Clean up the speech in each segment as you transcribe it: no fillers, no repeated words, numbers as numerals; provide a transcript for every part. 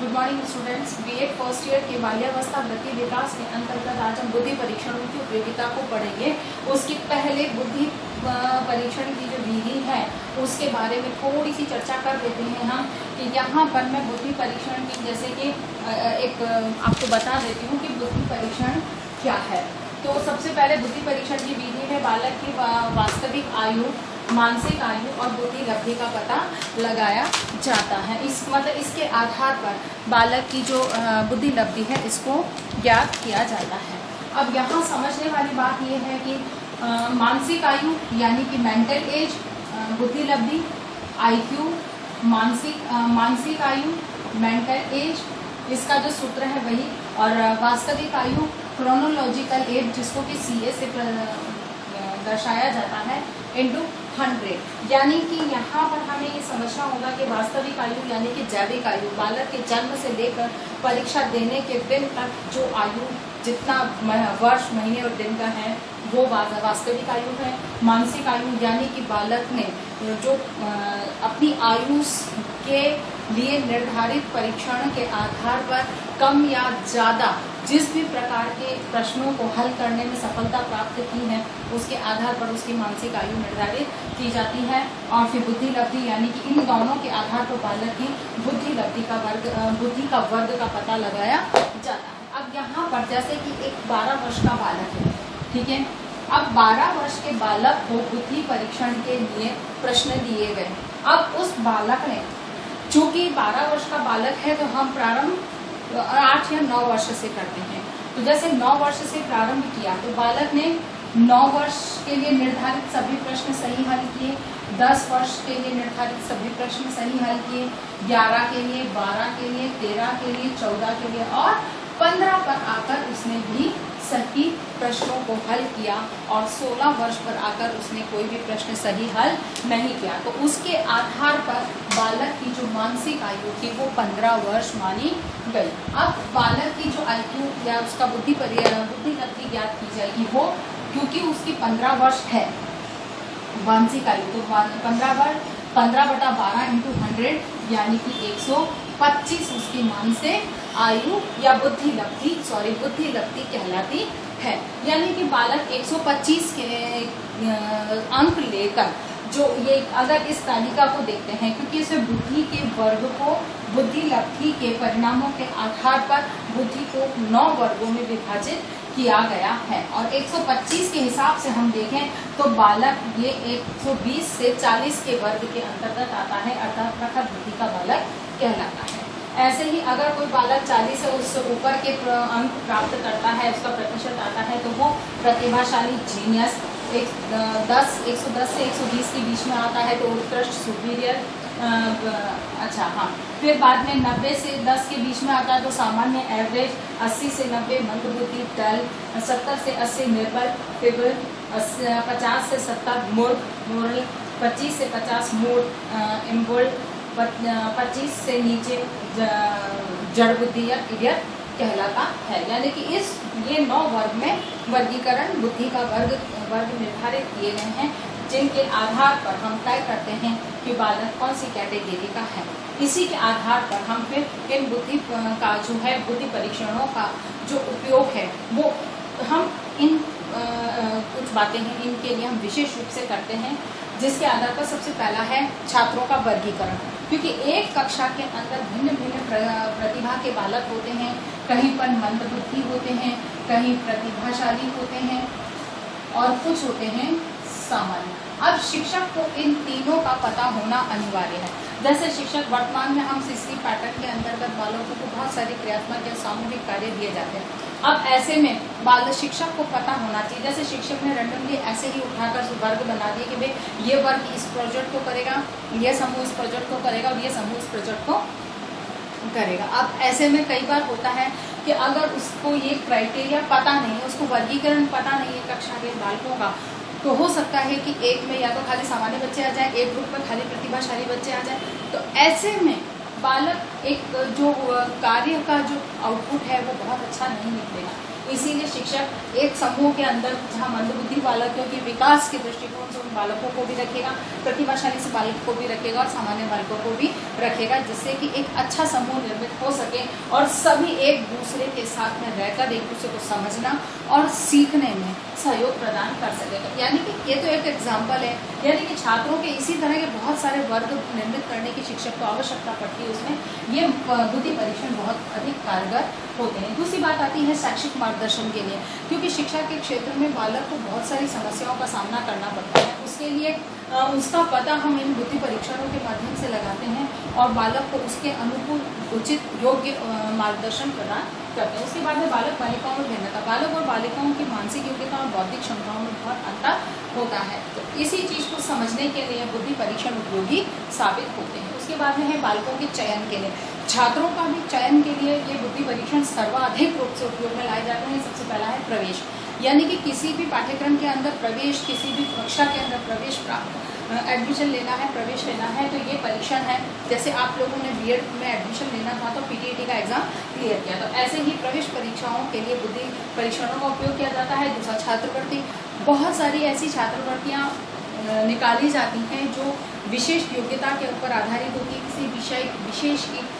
Good morning students. BEd first year के बाल्यावस्था वृद्धि विकास के अंतर्गत आज हम बुद्धि परीक्षणों की उपयोगिता को पढ़ेंगे। उसके पहले बुद्धि परीक्षण की जो विधि है उसके बारे में थोड़ी सी चर्चा कर लेते हैं हम कि यहाँ पर मैं बुद्धि परीक्षण की जैसे कि एक आपको बता देती हूँ कि बुद्धि परीक्षण क्या है। तो सबसे पहले बुद्धि परीक्षण की विधि में बालक की वास्तविक आयु, मानसिक आयु और बुद्धि लब्धि का पता लगाया जाता है। इसके आधार पर बालक की जो बुद्धि लब्धि है इसको ज्ञात किया जाता है। अब यहाँ समझने वाली बात यह है कि मानसिक आयु यानी कि मेंटल एज, बुद्धि लब्धि IQ, मानसिक आयु मेंटल एज, इसका जो सूत्र है वही, और वास्तविक आयु क्रोनोलॉजिकल एज जिसको कि CA से दर्शाया जाता है इंटू 100। यानी कि यहाँ पर हमें ये समझना होगा कि वास्तविक आयु यानी कि जैविक आयु, बालक के जन्म से लेकर परीक्षा देने के दिन तक जो आयु जितना वर्ष, महीने और दिन का है वो वास्तविक आयु है। मानसिक आयु यानी कि बालक ने जो अपनी आयु के लिए निर्धारित परीक्षण के आधार पर कम या ज़्यादा जिस भी प्रकार के प्रश्नों को हल करने में सफलता प्राप्त की है उसके आधार पर उसकी मानसिक आयु निर्धारित की जाती है। और फिर बुद्धि लब्धि यानी कि इन दोनों के आधार पर बालक की बुद्धि का वर्ग का पता लगाया जाता है। अब यहाँ पर जैसे कि एक 12 वर्ष का बालक है, ठीक है। अब 12 वर्ष के बालक को बुद्धि परीक्षण के लिए प्रश्न दिए गए। अब उस बालक ने, चूंकि 12 वर्ष का बालक है तो हम प्रारंभ 8 या 9 वर्ष से करते हैं। तो जैसे 9 वर्ष से प्रारंभ किया तो बालक ने 9 वर्ष के लिए निर्धारित सभी प्रश्न सही हल किए, 10 वर्ष के लिए निर्धारित सभी प्रश्न सही हल किए, 11 के लिए, 12 के लिए, 13 के लिए, 14 के लिए और 15 पर आकर उसने भी सही प्रश्नों को हल किया और 16 वर्ष पर आकर उसने कोई भी प्रश्न सही हल नहीं किया। तो उसके आधार पर बालक की जो मानसिक आयु थी वो 15 वर्ष मानी गई। अब बालक की जो IQ या उसका बुद्धि लब्धि ज्ञात की जाएगी वो, क्योंकि उसकी 15 वर्ष है मानसिक आयु, तो 15/12 इंटू 100 यानी कि 125 उसकी मानसिक आयु या बुद्धि लब्धि कहलाती है। यानी कि बालक 125 के अंक लेकर जो ये, अगर इस तालिका को देखते हैं, क्योंकि इसमें बुद्धि के वर्ग को बुद्धि लब्धि के परिणामों के आधार पर बुद्धि को 9 वर्गों में विभाजित किया गया है। और 125 के हिसाब से हम देखें तो बालक ये 120 से 40 के वर्ग के अंतर्गत आता है, अर्थात प्रखर बुद्धि का बालक कहलाता है। ऐसे ही अगर कोई बालक 40 से उससे ऊपर के अंक प्राप्त करता है, उसका प्रतिशत आता है, तो वो प्रतिभाशाली जीनियस 110 से 120 के बीच में आता है तो उत्कृष्ट सुपीरियर। अच्छा हाँ, फिर बाद में 90 से 10 के बीच में आता है तो सामान्य एवरेज, 80 से 90 मंदबुद्धि टल, 70 से 80 निर्बल फिबल, 50 से 70 मूर्ख मोरल, 25 से 50 मूड इम्बोल्ड, 25 से नीचे जड़ बुद्धि या इडियट कहलाता है। यानी कि ये 9 वर्ग में वर्गीकरण बुद्धि का वर्ग निर्धारित किए गए हैं, जिनके आधार पर हम तय करते हैं कि बालक कौन सी कैटेगरी का है। इसी के आधार पर हम फिर इन बुद्धि का जो है बुद्धि परीक्षणों का जो उपयोग है वो हम इन कुछ बातें हैं इनके लिए हम विशेष रूप से करते हैं, जिसके आधार पर सबसे पहला है छात्रों का वर्गीकरण। क्योंकि एक कक्षा के अंदर भिन्न भिन्न प्रतिभा के बालक होते हैं, कहीं पर मंदबुद्धि होते हैं, कहीं प्रतिभाशाली होते हैं और कुछ होते हैं सामान्य। अब शिक्षक को इन तीनों का पता होना अनिवार्य है। जैसे शिक्षक वर्तमान में हम 60 पैटर्न के अंतर्गत बालकों को बहुत सारे क्रियात्मक या सामूहिक कार्य दिए जाते हैं। अब ऐसे में शिक्षक को पता होना चाहिए, जैसे शिक्षक ने रैंडमली ऐसे ही उठाकर वर्ग बना दिए कि भाई ये वर्ग इस प्रोजेक्ट को करेगा, ये समूह इस प्रोजेक्ट को करेगा और ये समूह इस प्रोजेक्ट को करेगा। अब ऐसे में कई बार होता है कि अगर उसको ये क्राइटेरिया पता नहीं है, उसको वर्गीकरण पता नहीं है कक्षा के बालकों का, तो हो सकता है कि एक में या तो खाली सामान्य बच्चे आ जाए, एक ग्रुप में खाली प्रतिभाशाली बच्चे आ जाए। तो ऐसे में बालक एक जो कार्य का जो आउटपुट है वो बहुत अच्छा नहीं निकलेगा। इसीलिए शिक्षक एक समूह के अंदर जहाँ मंदबुद्धि बालकों के विकास के दृष्टिकोण से उन बालकों को भी रखेगा, प्रतिभाशाली से बालकों को भी रखेगा और सामान्य बालकों को भी रखेगा, जिससे कि एक अच्छा समूह निर्मित हो सके और सभी एक दूसरे के साथ में रहकर एक दूसरे को समझना और सीखने में सहयोग प्रदान कर सकेगा। यानी कि ये तो एक एग्जाम्पल है, यानी कि छात्रों के इसी तरह के बहुत सारे वर्ग निर्मित करने की शिक्षक को आवश्यकता पड़ती है, उसमें ये बुद्धि परीक्षण बहुत अधिक कारगर होते हैं। दूसरी बात आती है शैक्षिक मार्गदर्शन के लिए, क्योंकि शिक्षा के क्षेत्र में बालक को बहुत सारी समस्याओं का सामना करना पड़ता है। उसके लिए उसका पता हम इन बुद्धि परीक्षणों के माध्यम से लगाते हैं और बालक को उसके अनुकूल उचित योग्य मार्गदर्शन प्रदान करते हैं। उसके बाद में बालक बालिकाओं में भिन्नता, बालक और बालिकाओं की मानसिक योग्यता और बौद्धिक क्षमताओं में बहुत अंतर होता है। तो इसी चीज़ को समझने के लिए बुद्धि परीक्षण उपयोगी साबित होते हैं। उसके बाद में है बालकों के चयन के लिए, छात्रों का भी चयन के लिए ये बुद्धि परीक्षण सर्वाधिक रूप से उपयोग में लाए जाते हैं। सबसे पहला है प्रवेश, यानी कि किसी भी पाठ्यक्रम के अंदर प्रवेश, किसी भी कक्षा के अंदर प्रवेश प्राप्त एडमिशन लेना है, प्रवेश लेना है, तो ये परीक्षण है। जैसे आप लोगों ने बीएड में एडमिशन लेना था तो पीटीईटी का एग्जाम क्लियर किया, तो ऐसे ही प्रवेश परीक्षाओं के लिए बुद्धि परीक्षणों का उपयोग किया जाता है। दूसरा छात्रवृत्ति, बहुत सारी ऐसी छात्रवृत्तियाँ निकाली जाती हैं जो विशेष योग्यता के ऊपर आधारित होती है, किसी विषय विशेष की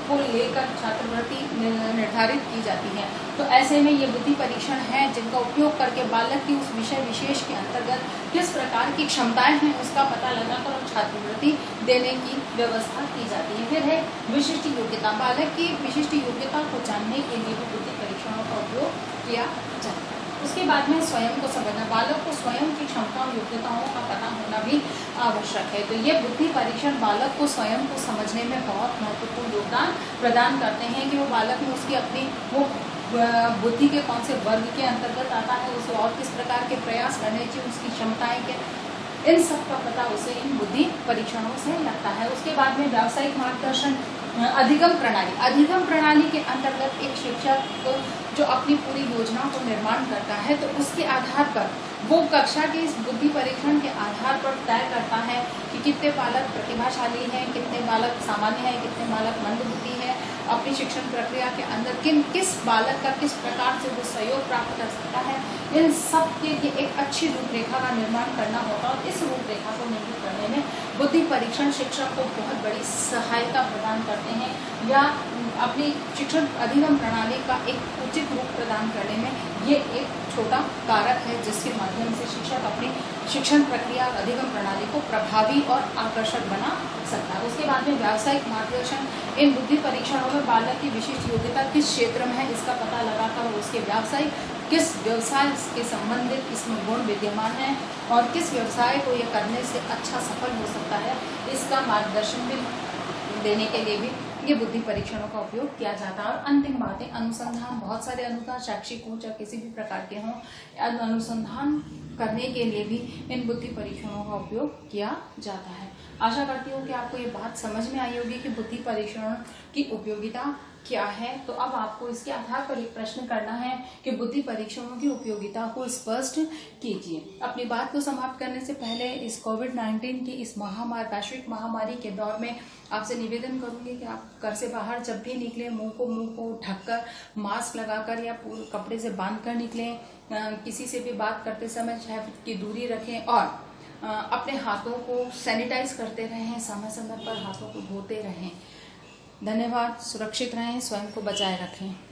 को लेकर छात्रवृत्ति निर्धारित की जाती है। तो ऐसे में ये बुद्धि परीक्षण है जिनका उपयोग करके बालक की उस विषय विशेष के अंतर्गत किस प्रकार की क्षमताएं हैं उसका पता लगाकर छात्रवृत्ति देने की व्यवस्था की जाती है। फिर है विशिष्ट योग्यता, बालक की विशिष्ट योग्यता को जानने के लिए भी बुद्धि परीक्षणों का उपयोग किया जाता है। उसके बाद में स्वयं को समझना, बालक को स्वयं की क्षमता और योग्यताओं का पता होना भी आवश्यक है। तो ये बुद्धि परीक्षण बालक को स्वयं को समझने में बहुत महत्वपूर्ण योगदान प्रदान करते हैं कि वो बालक में उसकी अपनी वो बुद्धि के कौन से वर्ग के अंतर्गत आता है, उसे और किस प्रकार के प्रयास करने चाहिए, उसकी क्षमताएं के, इन सब का पता उसे इन बुद्धि परीक्षणों से लगता है। उसके बाद में व्यावसायिक मार्गदर्शन, अधिगम प्रणाली, अधिगम प्रणाली के अंतर्गत एक शिक्षक जो अपनी पूरी योजना को निर्माण करता है तो उसके आधार पर वो कक्षा के इस बुद्धि परीक्षण के आधार पर तय करता है कि कितने बालक प्रतिभाशाली हैं, कितने बालक सामान्य हैं, कितने बालक मंदबुद्धि है। अपनी शिक्षण प्रक्रिया के अंदर किस बालक का किस प्रकार से वो सहयोग प्राप्त कर सकता है, इन सब के लिए एक अच्छी रूपरेखा का निर्माण करना होगा और इस रूपरेखा को निर्मित करने में बुद्धि परीक्षण शिक्षक को बहुत बड़ी सहायता प्रदान करते हैं या अपनी शिक्षण अधिगम प्रणाली का एक उचित रूप प्रदान करने में ये एक छोटा कारक है जिसके माध्यम से शिक्षक अपनी शिक्षण प्रक्रिया अधिगम प्रणाली को प्रभावी और आकर्षक बना सकता है। उसके बाद में व्यावसायिक मार्गदर्शन, इन बुद्धि परीक्षणों में बालक की विशिष्ट योग्यता किस क्षेत्र में है इसका पता लगाकर उसके व्यावसायिक किस व्यवसाय के संबंधित इसमें गुण विद्यमान है और किस व्यवसाय को ये करने से अच्छा सफल हो सकता है, इसका मार्गदर्शन भी देने के लिए भी ये बुद्धि परीक्षणों का उपयोग किया जाता है। और अंतिम बातें, अनुसंधान, बहुत सारे अनुसंधान शैक्षिक हो चाहे किसी भी प्रकार के हों, अनुसंधान करने के लिए भी इन बुद्धि परीक्षणों का उपयोग किया जाता है। आशा करती हूँ कि आपको ये बात समझ में आई होगी कि बुद्धि परीक्षण की उपयोगिता क्या है। तो अब आपको इसके आधार पर एक प्रश्न करना है कि बुद्धि परीक्षणों की उपयोगिता को स्पष्ट कीजिए। अपनी बात को समाप्त करने से पहले इस कोविड-19 की इस वैश्विक महामारी के दौर में आपसे निवेदन करूंगी कि आप घर से बाहर जब भी निकलें मुंह को ढककर, मास्क लगाकर या पूरे कपड़े से बांधकर निकलें। किसी से भी बात करते समय 6 फीट की दूरी रखें और अपने हाथों को सैनिटाइज करते रहें, समय समय पर हाथों को धोते रहें। धन्यवाद। सुरक्षित रहें, स्वयं को बचाए रखें।